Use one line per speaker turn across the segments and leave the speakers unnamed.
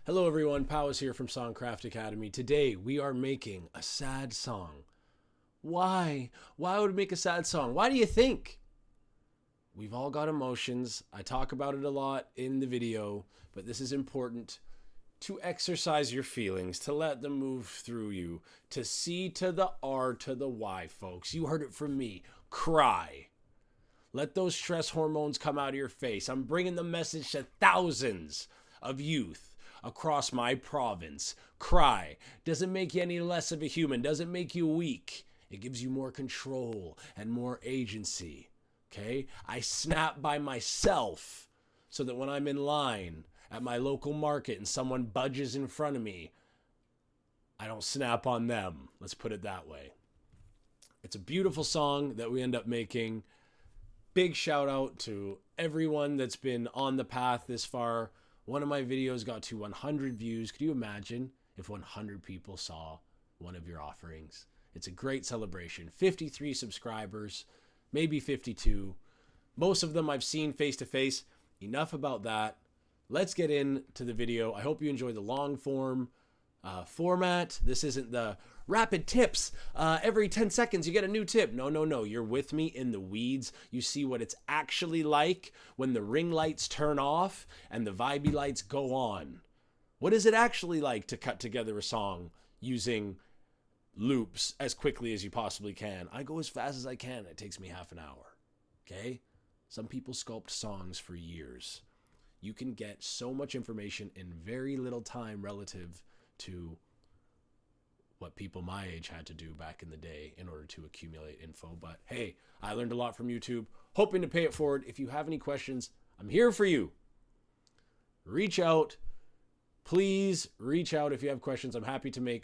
Hello everyone, Powis here from Songcraft Academy. Today we are making a sad song. Why? Why would we make a sad song? Why do you think? We've all got emotions. I talk about it a lot in the video, but this is important to exercise your feelings, to let them move through you, to C to the R to the Y, folks. You heard it from me. Cry. Let those stress hormones come out of your face. I'm bringing the message to thousands of youth across my province. Cry. Doesn't make you any less of a human. Doesn't make you weak. It gives you more control and more agency. Okay? I snap by myself so that when I'm in line at my local market and someone budges in front of me, I don't snap on them. Let's put it that way. It's a beautiful song that we end up making. Big shout out to everyone that's been on the path this far. One of my videos got to 100 views. Could you imagine if 100 people saw one of your offerings? It's a great celebration. 53 subscribers, maybe 52. Most of them I've seen face to face. Enough about that. Let's get into the video. I hope you enjoy the long form format. This isn't the rapid tips. Every 10 seconds you get a new tip. No. You're with me in the weeds. You see what it's actually like when the ring lights turn off and the vibey lights go on. What is it actually like to cut together a song using loops as quickly as you possibly can? I go as fast as I can. It takes me half an hour. Okay? Some people sculpt songs for years. You can get so much information in very little time relative to what people my age had to do back in the day in order to accumulate info. But hey, I learned a lot from YouTube, hoping to pay it forward. If you have any questions, I'm here for you. Reach out. Please reach out if you have questions. I'm happy to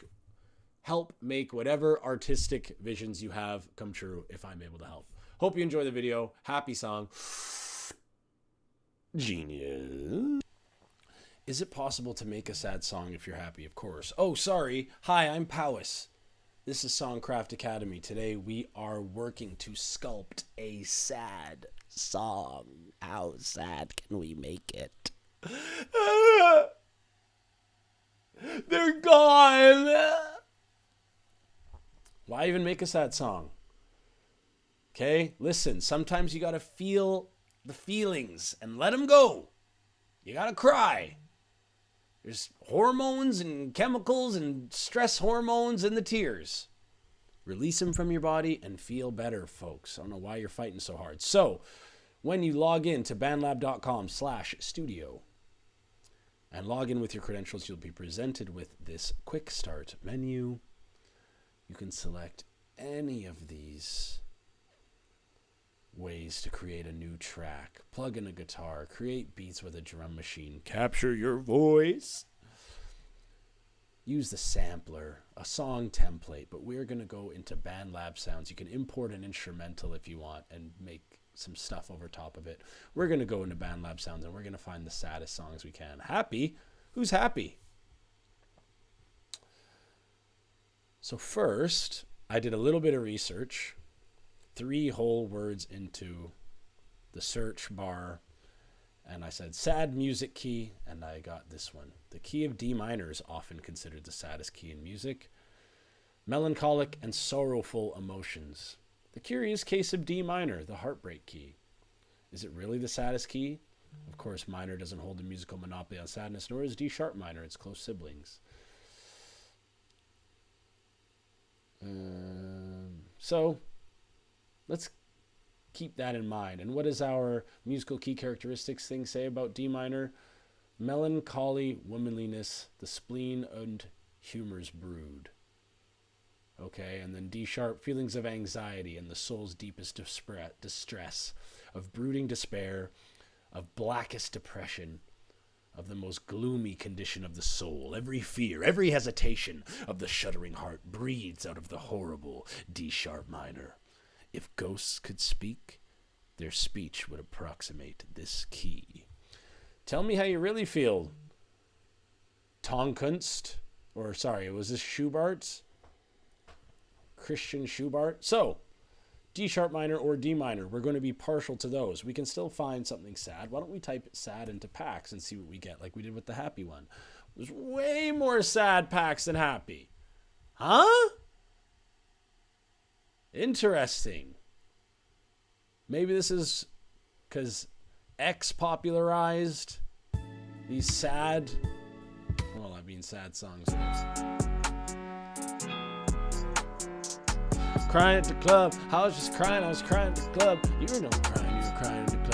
help make whatever artistic visions you have come true if I'm able to help. Hope you enjoy the video. Happy song. Genius. Is it possible to make a sad song if you're happy? Of course. Oh, sorry. Hi, I'm Powis. This is Songcraft Academy. Today we are working to sculpt a sad song. How sad can we make it? They're gone. Why even make a sad song? Okay, listen. Sometimes you gotta feel the feelings and let them go. You gotta cry. There's hormones and chemicals and stress hormones in the tears. Release them from your body and feel better, folks. I don't know why you're fighting so hard. So, when you log in to bandlab.com/studio and log in with your credentials, you'll be presented with this quick start menu. You can select any of these ways to create a new track, plug in a guitar, create beats with a drum machine, capture your voice, use the sampler, a song template, but we're going to go into BandLab sounds. You can import an instrumental if you want and make some stuff over top of it. We're going to go into BandLab sounds and we're going to find the saddest songs we can. Happy? Who's happy? So first, I did a little bit of research. 3 whole words into the search bar, and I said sad music key, and I got this one. The key of D minor is often considered the saddest key in music. Melancholic and sorrowful emotions. The curious case of D minor, the heartbreak key. Is it really the saddest key? Of course, minor doesn't hold a musical monopoly on sadness, nor is D sharp minor, its close siblings. So let's keep that in mind. And what does our musical key characteristics thing say about D minor? Melancholy, womanliness, the spleen and humor's brood. Okay, and then D sharp, feelings of anxiety and the soul's deepest distress, of brooding despair, of blackest depression, of the most gloomy condition of the soul. Every fear, every hesitation of the shuddering heart breathes out of the horrible D sharp minor. If ghosts could speak, their speech would approximate this key. Tell me how you really feel. Tonkunst, was this Schubart? Christian Schubart? So, D sharp minor or D minor, we're going to be partial to those. We can still find something sad. Why don't we type sad into packs and see what we get, like we did with the happy one. There's way more sad packs than happy. Huh? Interesting. Maybe this is because X popularized these sad, well, I mean sad songs. Crying at the club. I was just crying. I was crying at the club. You were not crying. You were crying at the club.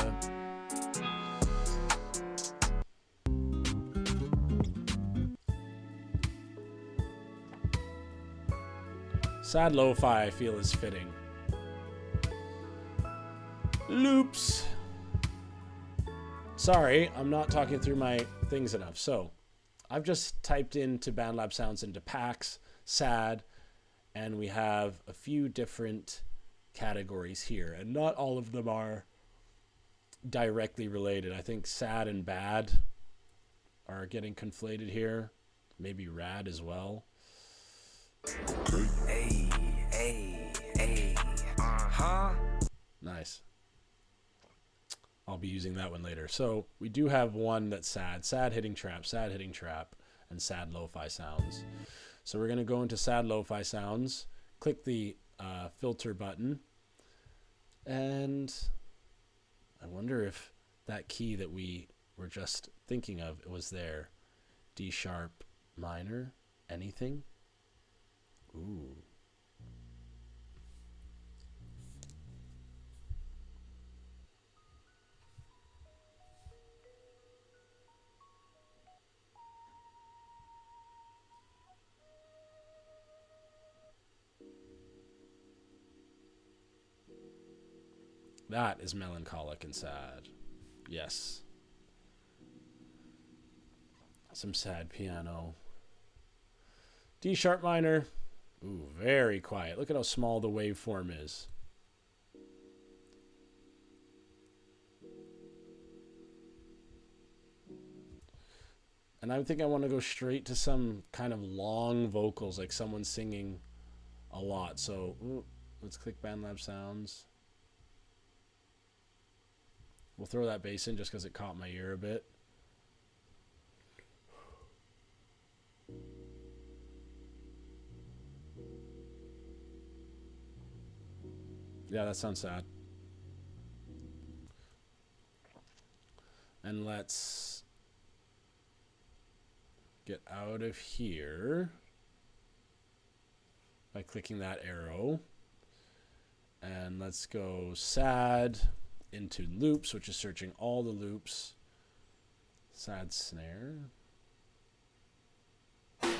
Sad lo-fi, I feel, is fitting. Loops. Sorry, I'm not talking through my things enough. So, I've just typed into BandLab sounds into packs, sad, and we have a few different categories here. And not all of them are directly related. I think sad and bad are getting conflated here. Maybe rad as well. Hey, nice. I'll be using that one later. So we do have one that's sad hitting trap, and sad lo-fi sounds. So we're going to go into sad lo-fi sounds, click the filter button, and I wonder if that key that we were just thinking of, it was there. D sharp minor, anything? Ooh. That is melancholic and sad. Yes. Some sad piano. D sharp minor. Ooh, very quiet. Look at how small the waveform is. And I think I want to go straight to some kind of long vocals, like someone singing a lot. So let's click BandLab sounds. We'll throw that bass in just because it caught my ear a bit. Yeah, that sounds sad. And let's get out of here by clicking that arrow. And let's go sad into loops, which is searching all the loops. Sad snare. Okay,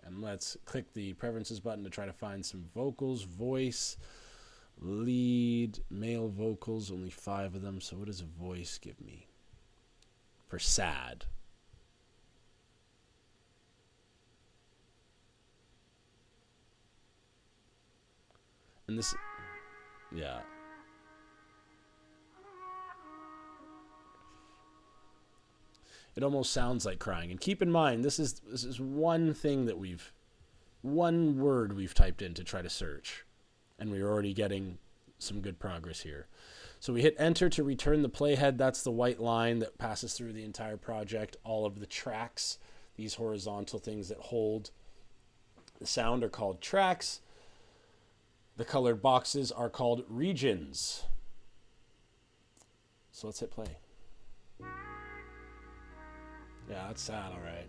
and let's click the preferences button to try to find some vocals. Voice, lead, male vocals, only 5 of them. So what does a voice give me for sad? And this, yeah. It almost sounds like crying. And keep in mind, this is one thing that one word we've typed in to try to search. And we're already getting some good progress here. So we hit enter to return the playhead. That's the white line that passes through the entire project. All of the tracks, these horizontal things that hold the sound, are called tracks. The colored boxes are called regions. So let's hit play. Yeah, that's sad, all right.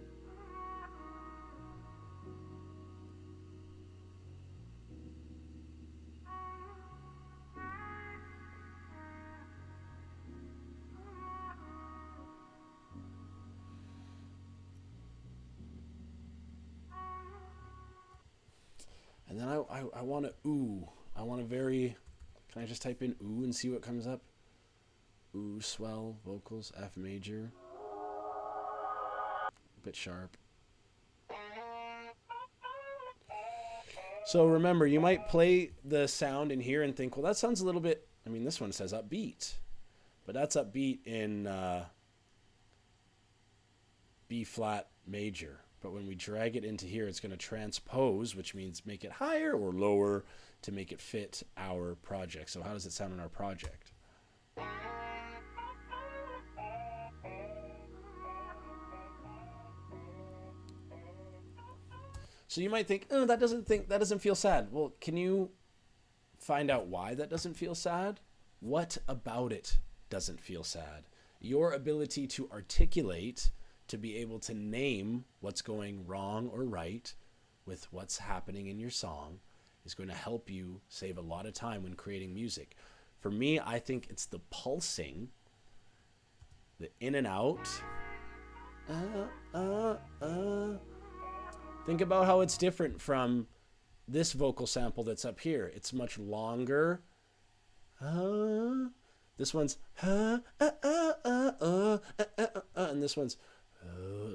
And then I want to ooh. I want a very, can I just type in ooh and see what comes up? Ooh, swell, vocals, F major. A bit sharp. So remember, you might play the sound in here and think, well, that sounds a little bit, I mean, this one says upbeat. But that's upbeat in B flat major. But when we drag it into here, it's going to transpose, which means make it higher or lower to make it fit our project. So how does it sound in our project? So you might think, oh, that doesn't feel sad. Well, can you find out why that doesn't feel sad? What about it doesn't feel sad? Your ability to articulate, to be able to name what's going wrong or right with what's happening in your song is going to help you save a lot of time when creating music. For me, I think it's the pulsing, the in and out. Think about how it's different from this vocal sample that's up here. It's much longer. This one's and this one's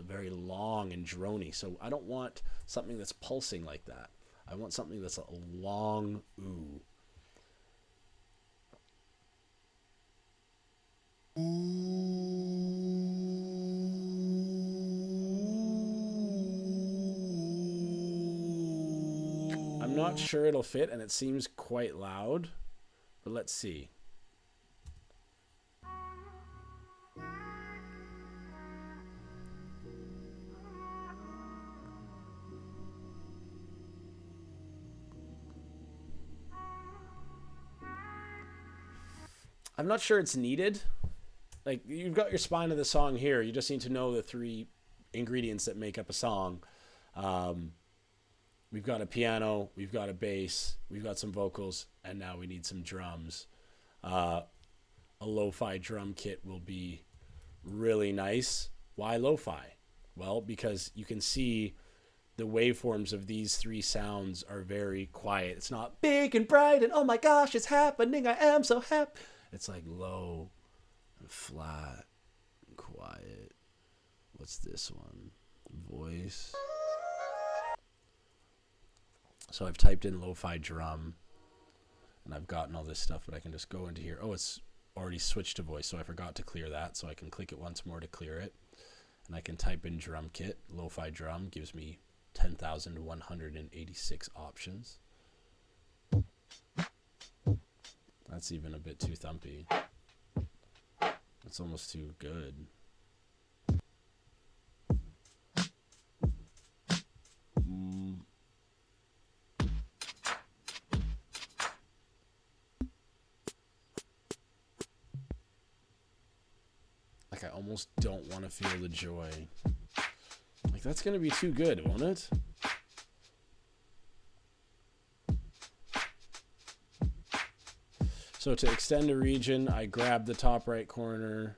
very long and drony. So I don't want something that's pulsing like that. I want something that's a long ooh. I'm not sure it'll fit, and it seems quite loud, but let's see. I'm not sure it's needed. Like, you've got your spine of the song here. You just need to know the 3 ingredients that make up a song. We've got a piano, we've got a bass, we've got some vocals, and now we need some drums. A lo-fi drum kit will be really nice. Why lo-fi? Well, because you can see the waveforms of these 3 sounds are very quiet. It's not big and bright and oh my gosh, it's happening, I am so happy. It's like low and flat and quiet. What's this one? Voice. So I've typed in lo-fi drum and I've gotten all this stuff, but I can just go into here. Oh, it's already switched to voice, so I forgot to clear that. So I can click it once more to clear it. And I can type in drum kit. Lo-fi drum gives me 10,186 options. That's even a bit too thumpy. That's almost too good. Like, I almost don't want to feel the joy. Like, that's going to be too good, won't it? So to extend a region, I grab the top right corner,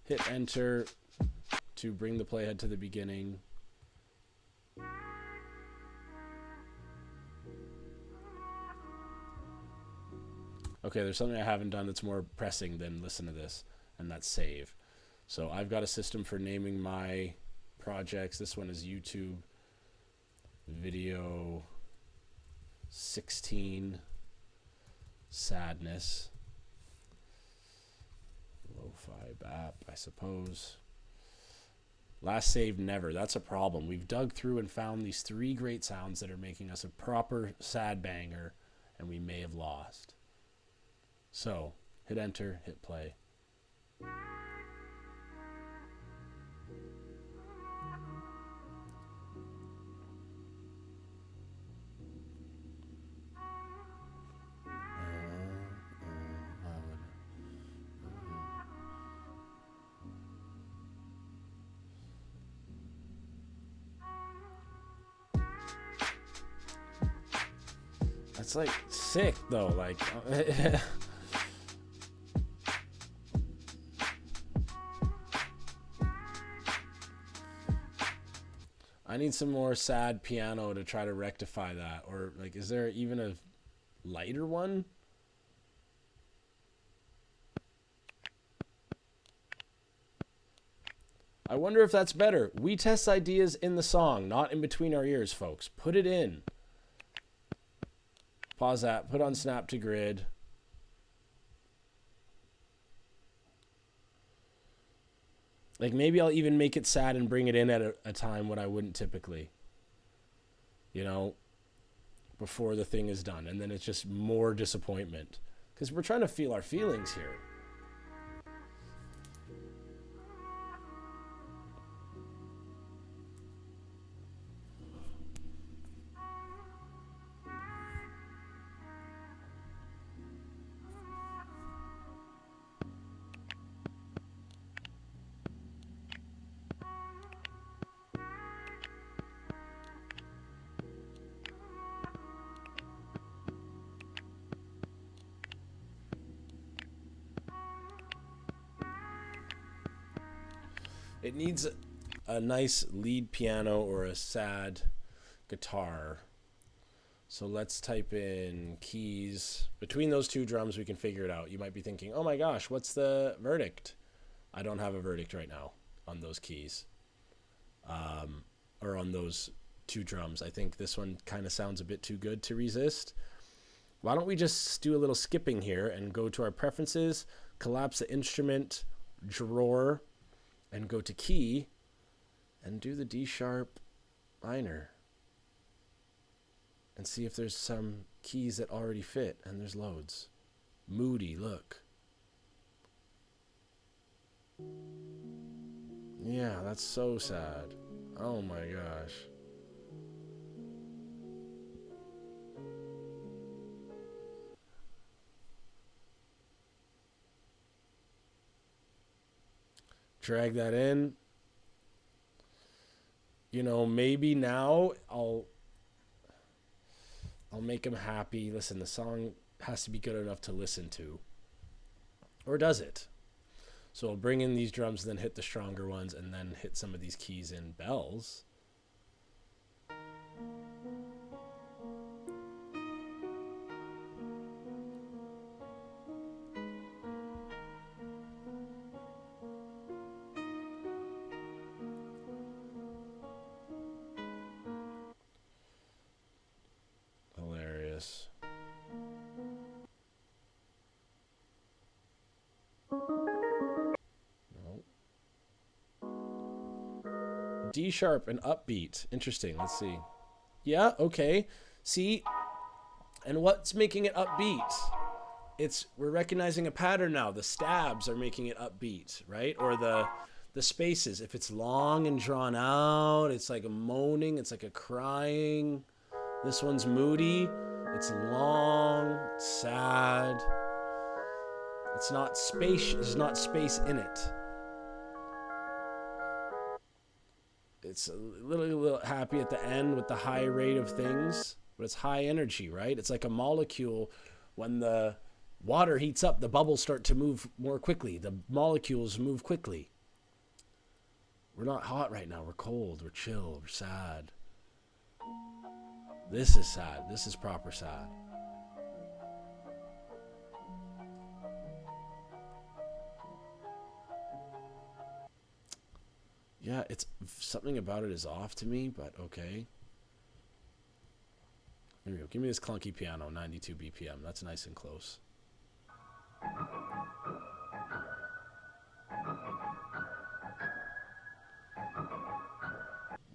hit enter to bring the playhead to the beginning. Okay, there's something I haven't done that's more pressing than listen to this, and that's save. So I've got a system for naming my projects. This one is YouTube Video 16 Sadness. Lo-fi bap, I suppose. Last save never. That's a problem. We've dug through and found these 3 great sounds that are making us a proper sad banger, and we may have lost. So, hit enter, hit play. It's like sick though, like I need some more sad piano to try to rectify that. Or like, is there even a lighter one? I wonder if that's better. We test ideas in the song, not in between our ears, folks. Put it in. Pause that. Put on snap to grid. Like, maybe I'll even make it sad and bring it in at a time when I wouldn't typically. You know, before the thing is done. And then it's just more disappointment. Because we're trying to feel our feelings here. It needs a nice lead piano or a sad guitar. So let's type in keys. Between those two drums, we can figure it out. You might be thinking, oh my gosh, what's the verdict? I don't have a verdict right now on those keys. Or on those two drums. I think this one kind of sounds a bit too good to resist. Why don't we just do a little skipping here and go to our preferences, collapse the instrument drawer, and go to key, and do the D sharp minor. And see if there's some keys that already fit, and there's loads. Moody, look. Yeah, that's so sad. Oh my gosh. Drag that in. You know, maybe now I'll make him happy. Listen, the song has to be good enough to listen to. Or does it? So I'll bring in these drums, then hit the stronger ones, and then hit some of these keys in bells. Hilarious. D sharp and upbeat. Interesting. Let's see. Yeah, okay. See, and what's making it upbeat? We're recognizing a pattern now. The stabs are making it upbeat, right? Or the spaces. If it's long and drawn out, it's like a moaning, it's like a crying. This one's moody. It's long, it's sad. It's not space. There's not space in it. It's a little happy at the end with the high rate of things, but it's high energy, right? It's like a molecule. When the water heats up, the bubbles start to move more quickly. The molecules move quickly. We're not hot right now. We're cold. We're chill. We're sad. This is sad. This is proper sad. Yeah, it's something about it is off to me, but okay. Here we go. Give me this clunky piano, 92 BPM. That's nice and close.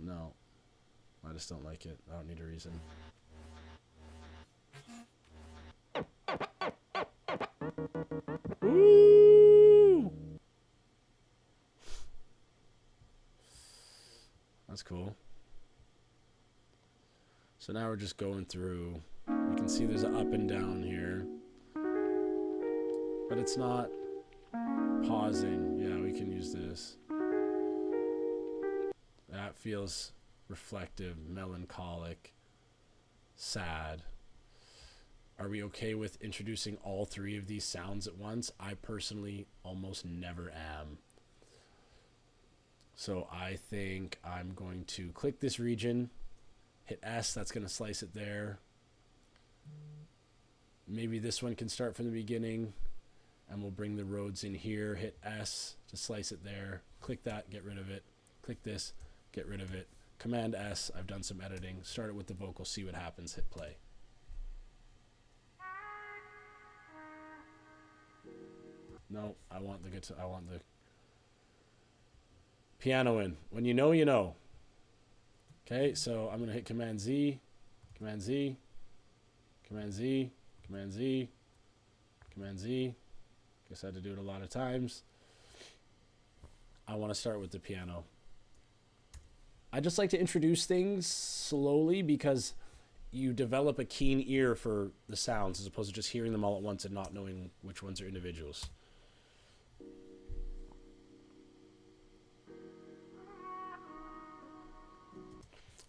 No. I just don't like it. I don't need a reason. Woo! That's cool. So now we're just going through. You can see there's an up and down here. But it's not pausing. Yeah, we can use this. That feels reflective, melancholic, sad. Are we okay with introducing all three of these sounds at once? I personally almost never am. So I think I'm going to click this region, hit S, that's going to slice it there. Maybe this one can start from the beginning, and we'll bring the Rhodes in here, hit S to slice it there. Click that, get rid of it. Click this, get rid of it. Command S, I've done some editing. Start it with the vocal, see what happens, hit play. No, I want the guitar, I want the piano in. When you know, you know. Okay, so I'm going to hit Command Z, Command Z, Command Z, Command Z, Command Z. Guess I had to do it a lot of times. I want to start with the piano. I just like to introduce things slowly because you develop a keen ear for the sounds as opposed to just hearing them all at once and not knowing which ones are individuals.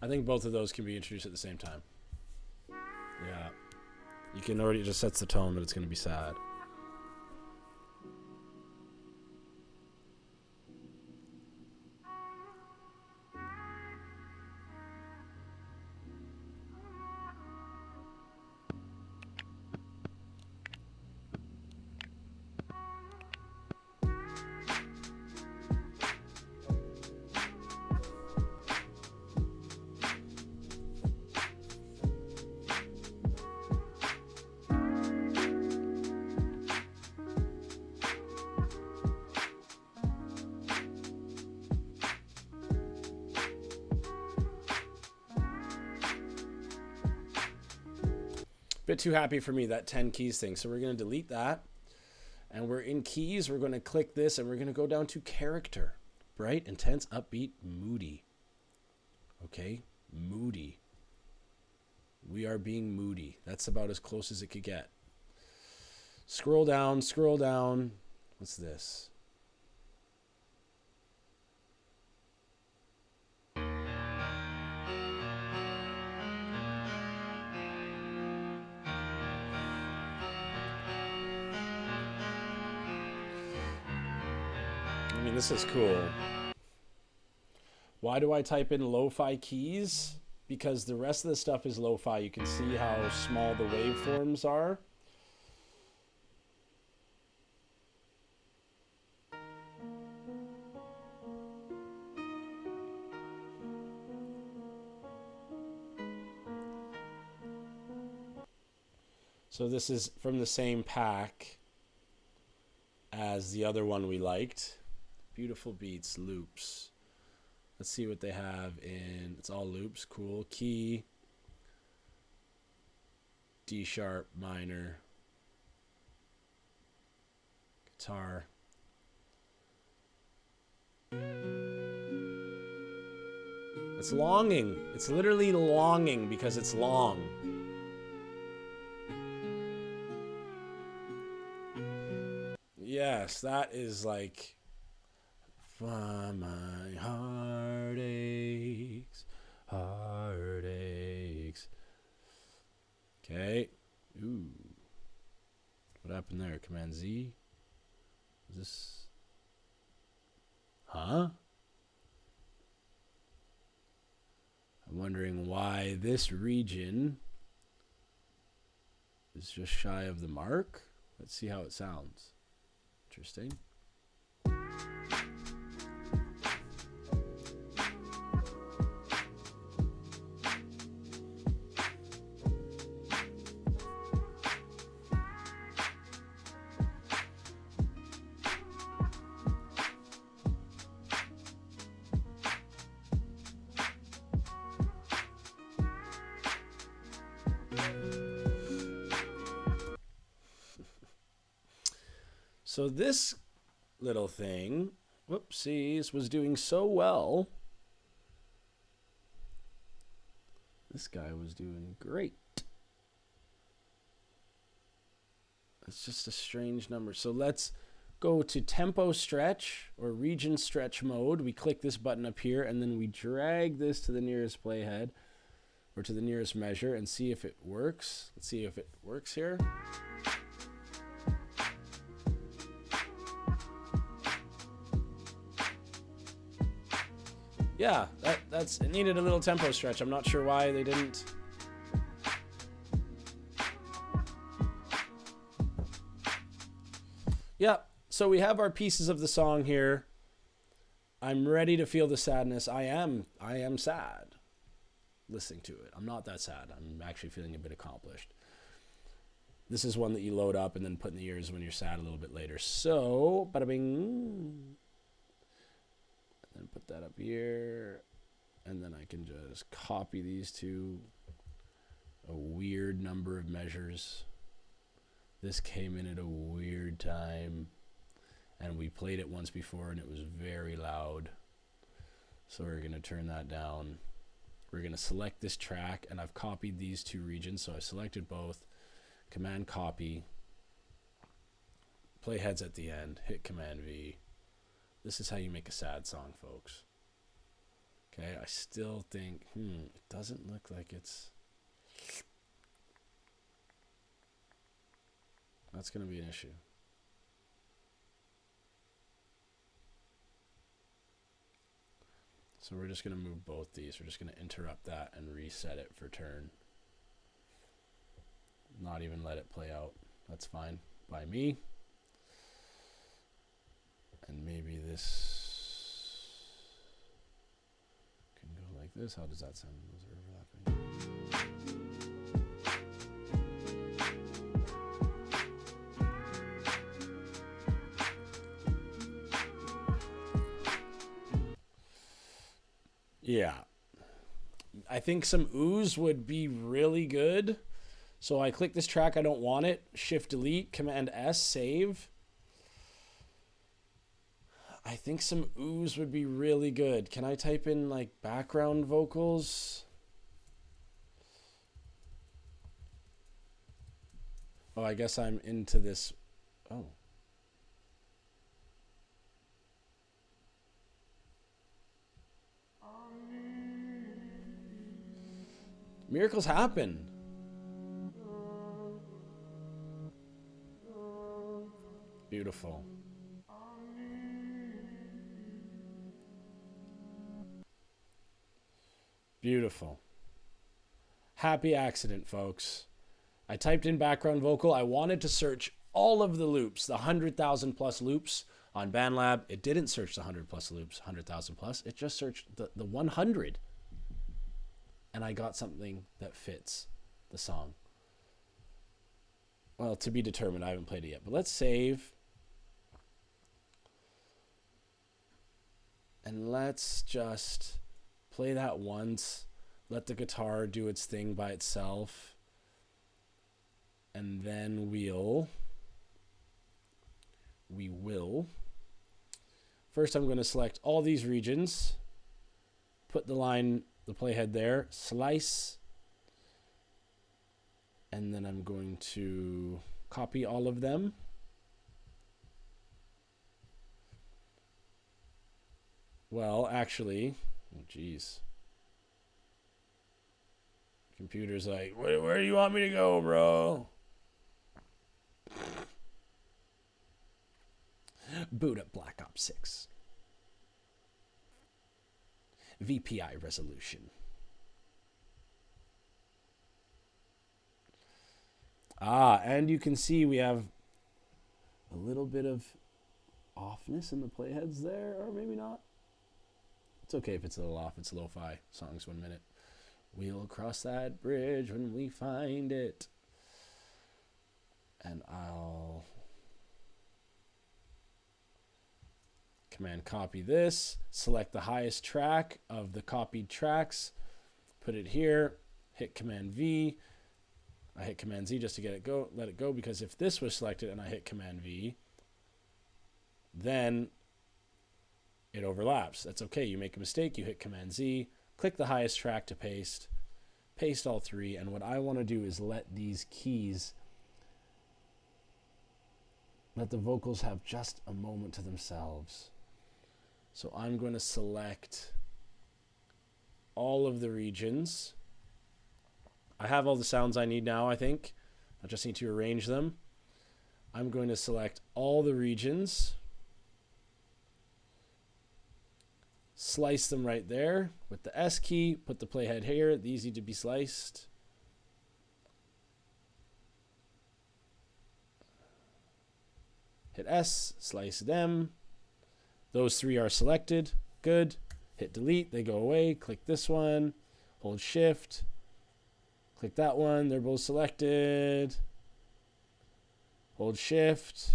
I think both of those can be introduced at the same time. Yeah. You can already, it just sets the tone that it's going to be sad. Bit too happy for me, that 10 keys thing. So we're going to delete that. And we're in keys. We're going to click this and we're going to go down to character. Bright, intense, upbeat, moody. Okay? Moody. We are being moody. That's about as close as it could get. Scroll down, scroll down. What's this? I mean, this is cool. Why do I type in lo-fi keys? Because the rest of the stuff is lo-fi. You can see how small the waveforms are. So this is from the same pack as the other one we liked. Beautiful beats, loops. Let's see what they have in, it's all loops, cool. Key, D sharp, minor, guitar. It's longing. It's literally longing because it's long. Yes, that is like, my heartaches, heartaches. Okay. Ooh. What happened there? Command Z? Is this? Huh? I'm wondering why this region is just shy of the mark. Let's see how it sounds. Interesting. So this little thing, whoopsies, was doing so well. This guy was doing great. It's just a strange number. So let's go to tempo stretch or region stretch mode. We click this button up here and then we drag this to the nearest playhead or to the nearest measure and see if it works. Let's see if it works here. Yeah, it needed a little tempo stretch. I'm not sure why they didn't. Yeah, so we have our pieces of the song here. I'm ready to feel the sadness. I am sad listening to it. I'm not that sad. I'm actually feeling a bit accomplished. This is one that you load up and then put in the ears when you're sad a little bit later. So, bada bing. And put that up here, and then I can just copy these to a weird number of measures. This came in at a weird time, and we played it once before, and it was very loud. So we're going to turn that down. We're going to select this track, and I've copied these two regions, so I selected both. Command copy. Playheads at the end. Hit Command V. This is how you make a sad song, folks. Okay, I still think, it doesn't look like it's... That's going to be an issue. So we're just going to move both these. We're just going to interrupt that and reset it for turn. Not even let it play out. That's fine by me. And maybe this can go like this. How does that sound? Those are overlapping. Yeah. I think some ooze would be really good. So I click this track, I don't want it, Shift Delete, Command S, save. I think some oohs would be really good. Can I type in like background vocals? Oh, I guess I'm into this. Oh. Miracles happen. Beautiful. Beautiful. Happy accident, folks. I typed in background vocal. I wanted to search all of the loops, the 100,000 plus loops on BandLab. It didn't search the 100 plus loops, 100,000 plus. It just searched the 100. And I got something that fits the song. Well, to be determined. I haven't played it yet. But let's save. And let's just play that once. Let the guitar do its thing by itself. And then we will. First, I'm going to select all these regions. Put the line, the playhead there. Slice. And then I'm going to copy all of them. Well, actually, oh geez. Computer's like, where do you want me to go, bro? Boot up Black Ops 6. VPI resolution. And you can see we have a little bit of offness in the playheads there, or maybe not. It's okay if it's a little off. It's lo-fi. Songs 1 minute. We'll cross that bridge when we find it. And I'll Command copy this. Select the highest track of the copied tracks. Put it here. Hit Command V. I hit Command Z just to get it go. Let it go, because if this was selected and I hit Command V, then it overlaps. That's okay. You make a mistake, you hit Command Z, click the highest track to paste, paste all three, and what I want to do is let these keys, let the vocals have just a moment to themselves. So I'm going to select all of the regions. I have all the sounds I need now, I think. I just need to arrange them. I'm going to select all the regions. Slice them right there with the S key. Put the playhead here. These need to be sliced. Hit S, slice them. Those three are selected. Good. Hit delete, they go away. Click this one. Hold shift. Click that one, they're both selected. Hold shift.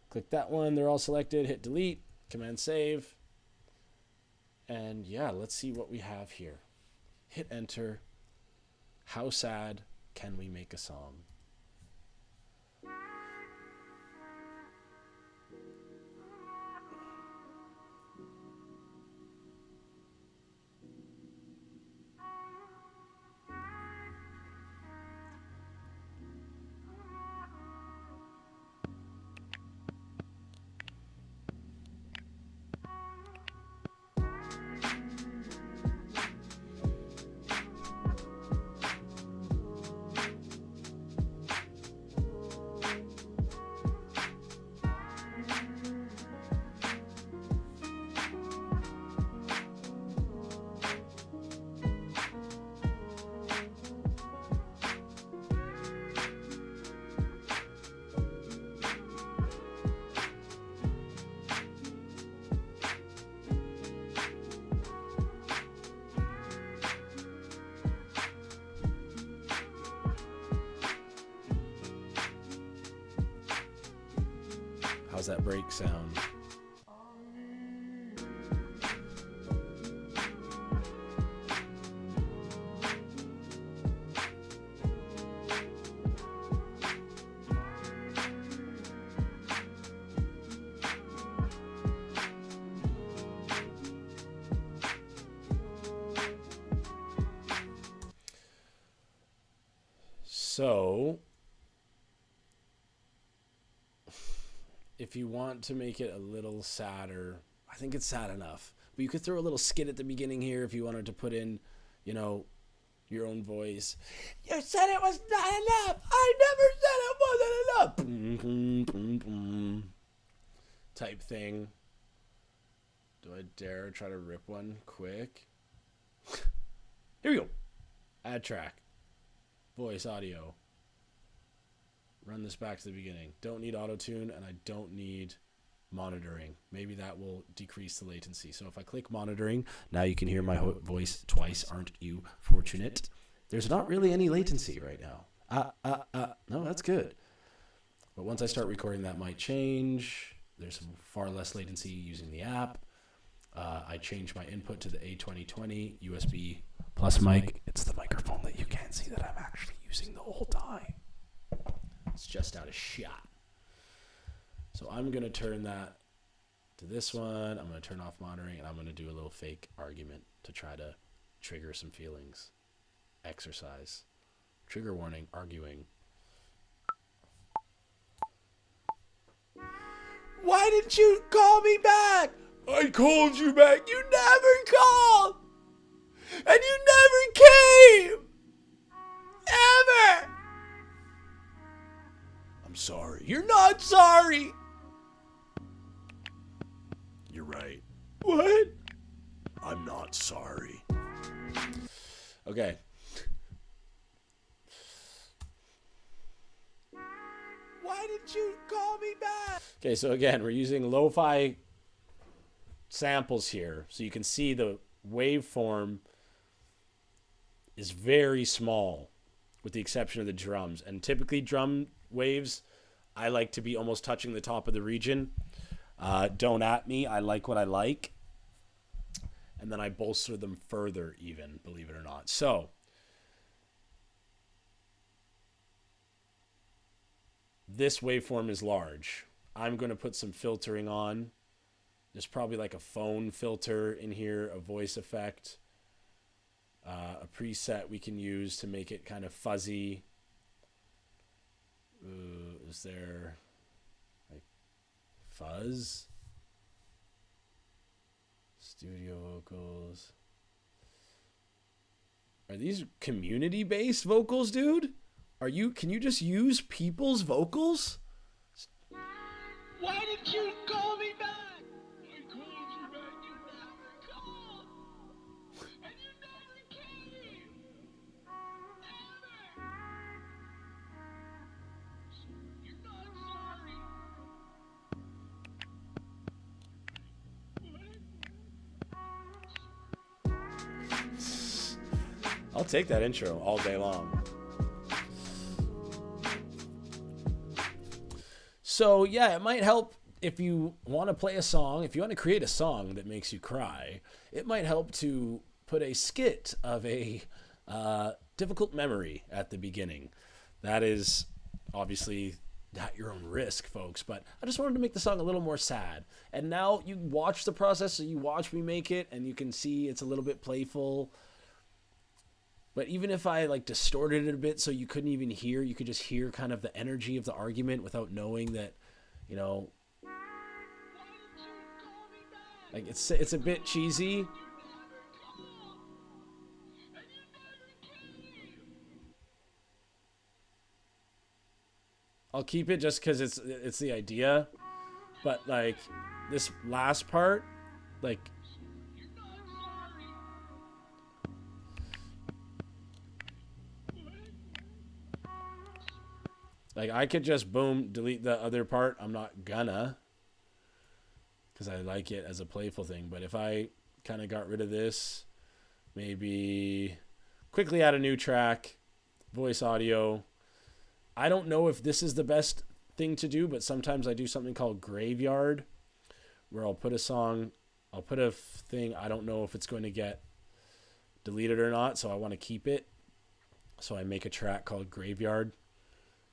Click that one, they're all selected. Hit delete, Command save. And yeah, let's see what we have here. Hit enter. How sad can we make a song? How's that break sound? So if you want to make it a little sadder, I think it's sad enough. But you could throw a little skit at the beginning here if you wanted to put in, you know, your own voice. You said it was not enough. I never said it wasn't enough. Type thing. Do I dare try to rip one quick? Here we go. Add track. Voice audio. Run this back to the beginning. Don't need auto-tune, and I don't need monitoring. Maybe that will decrease the latency. So if I click monitoring, now you can hear my voice twice. Aren't you fortunate? There's not really any latency right now. No, that's good. But once I start recording, that might change. There's far less latency using the app. I changed my input to the A2020 USB plus mic. It's the microphone that you can't see that I'm actually using the whole time. It's just out of shot. So I'm going to turn that to this one. I'm going to turn off monitoring, and I'm going to do a little fake argument to try to trigger some feelings. Exercise. Trigger warning, arguing. Why didn't you call me back? I called you back. You never called. And you never came. Ever. I'm sorry. You're not sorry. You're right. What? I'm not sorry. Okay. Why did you call me back? Okay, so again, we're using lo-fi samples here. So you can see the waveform is very small with the exception of the drums. And typically drum waves, I like to be almost touching the top of the region. Don't at me. I like what I like. And then I bolster them further even, believe it or not. So this waveform is large. I'm going to put some filtering on. There's probably like a phone filter in here, a voice effect, a preset we can use to make it kind of fuzzy. Is there like fuzz? Studio vocals. Are these community-based vocals, dude? Can you just use people's vocals? Why did you call me back? I called you back, you never called. And you never came. Ever. You're not sorry. I'll take that intro all day long. So yeah, it might help if you want to play a song, if you want to create a song that makes you cry, it might help to put a skit of a difficult memory at the beginning. That is obviously at your own risk, folks, but I just wanted to make the song a little more sad. And now you watch the process, so you watch me make it, and you can see it's a little bit playful. But even if I like distorted it a bit so you couldn't even hear, you could just hear kind of the energy of the argument without knowing that, you know, like it's a bit cheesy. I'll keep it just because it's the idea. But like this last part, like I could just boom, delete the other part. I'm not gonna, because I like it as a playful thing. But if I kind of got rid of this, maybe quickly add a new track, voice audio. I don't know if this is the best thing to do, but sometimes I do something called graveyard, where I'll put a song, I'll put a thing. I don't know if it's going to get deleted or not, so I want to keep it. So I make a track called graveyard.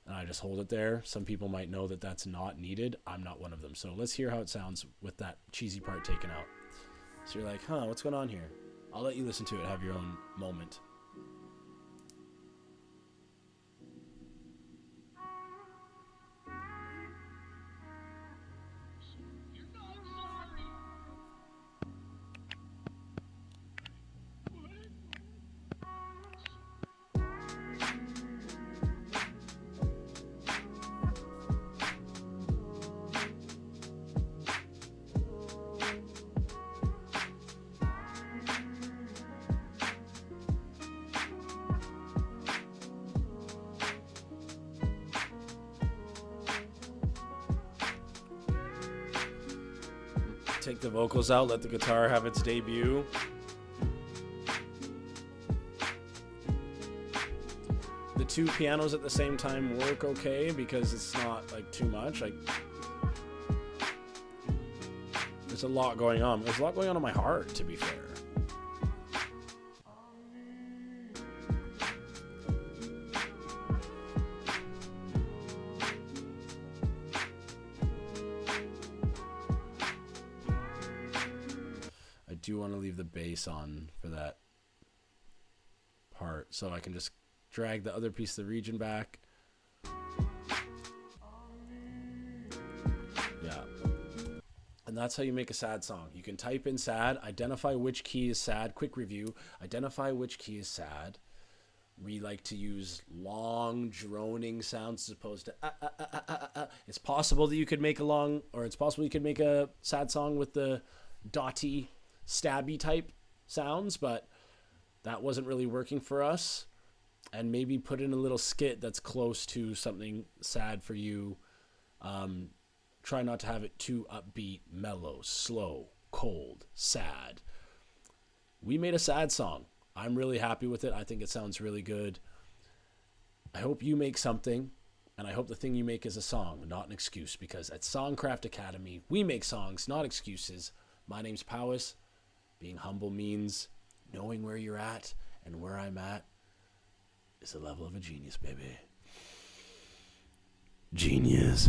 And I just hold it there. Some people might know that that's not needed. I'm not one of them. So let's hear how it sounds with that cheesy part taken out. So you're like, huh, what's going on here? I'll let you listen to it. Have your own moment. Take the vocals out, let the guitar have its debut. The two pianos at the same time work okay because it's not like too much. Like, there's a lot going on. There's a lot going on in my heart, to be fair. I do want to leave the bass on for that part so I can just drag the other piece of the region back. Yeah. And that's how you make a sad song. You can type in sad, identify which key is sad. Quick review. Identify which key is sad. We like to use long, droning sounds as opposed to It's possible that you could make it's possible you could make a sad song with the dotty, stabby type sounds, but that wasn't really working for us. And maybe put in a little skit that's close to something sad for you. Try not to have it too upbeat, mellow, slow, cold, sad. We made a sad song. I'm really happy with it. I think it sounds really good. I hope you make something, and I hope the thing you make is a song, not an excuse, because at Songcraft Academy, we make songs, not excuses. My name's Powis. Being humble means knowing where you're at, and where I'm at is the level of a genius, baby. Genius.